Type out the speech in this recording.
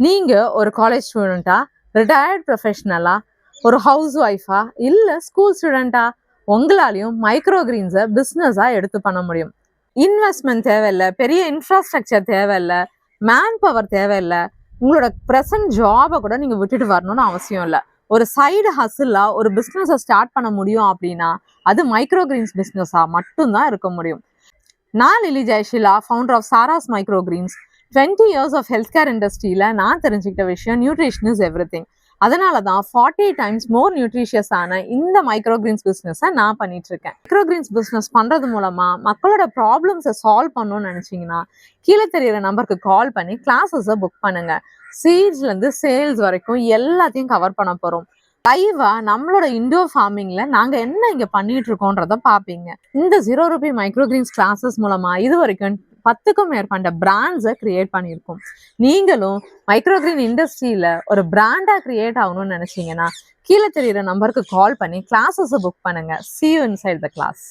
நீங்க ஒரு college ஸ்டூடெண்டா, retired ப்ரொஃபஷனலா, ஒரு ஹவுஸ் ஒய்ஃபா, இல்ல ஸ்கூல் ஸ்டூடெண்டா, உங்களாலையும் மைக்ரோ கிரீன்ஸை பிஸ்னஸா எடுத்து பண்ண முடியும். இன்வெஸ்ட்மெண்ட் தேவையில்ல, பெரிய இன்ஃப்ராஸ்ட்ரக்சர் தேவையில்ல, மேன் பவர் தேவையில்ல, உங்களோட ப்ரெசன்ட் ஜாபை கூட நீங்க விட்டுட்டு வரணும்னு அவசியம் இல்லை. ஒரு சைடு ஹசிலா ஒரு பிஸ்னஸை ஸ்டார்ட் பண்ண முடியும் அப்படின்னா அது மைக்ரோ கிரீன்ஸ் பிஸ்னஸா மட்டும்தான் இருக்க முடியும். நான் Lily Jayasheela, founder of Sara's micro greens. 20 years of health care இண்டஸ்ட்ரியில் நான் தெரிஞ்சுக்கிட்ட விஷயம் நியூட்ரிஷன் இஸ் எவ்ரிதிங். அதனால தான் 40 times மோர் நியூட்ரிஷியஸான இந்த மைக்ரோ கிரீன்ஸ் பிஸ்னஸை நான் பண்ணிட்டு இருக்கேன். மைக்ரோ கிரீன்ஸ் பிஸ்னஸ் பண்ணுறது மூலமா மக்களோட ப்ராப்ளம்ஸை சால்வ் பண்ணணும்னு நினச்சிங்கன்னா கீழே தெரியிற நம்பருக்கு கால் பண்ணி கிளாஸஸை புக் பண்ணுங்க. சீட்ஸ்லேருந்து சேல்ஸ் வரைக்கும் எல்லாத்தையும் கவர் பண்ண போகிறோம். லைவா நம்மளோட இண்டோர் ஃபார்மிங்ல நாங்க என்ன இங்க பண்ணிட்டு இருக்கோன்றத பாப்பீங்க. இந்த 0 ரூபி மைக்ரோ கிரீன்ஸ் கிளாஸஸ் மூலமா இது வரைக்கும் 10க்கும் மேற்பட்ட பிராண்ட்ஸை கிரியேட் பண்ணியிருக்கோம். நீங்களும் மைக்ரோ கிரீன் இண்டஸ்ட்ரியில ஒரு பிராண்டா கிரியேட் ஆகணும்னு நினைச்சீங்கன்னா கீழே தெரியுற நம்பருக்கு கால் பண்ணி கிளாஸஸை புக் பண்ணுங்க. See you inside the class.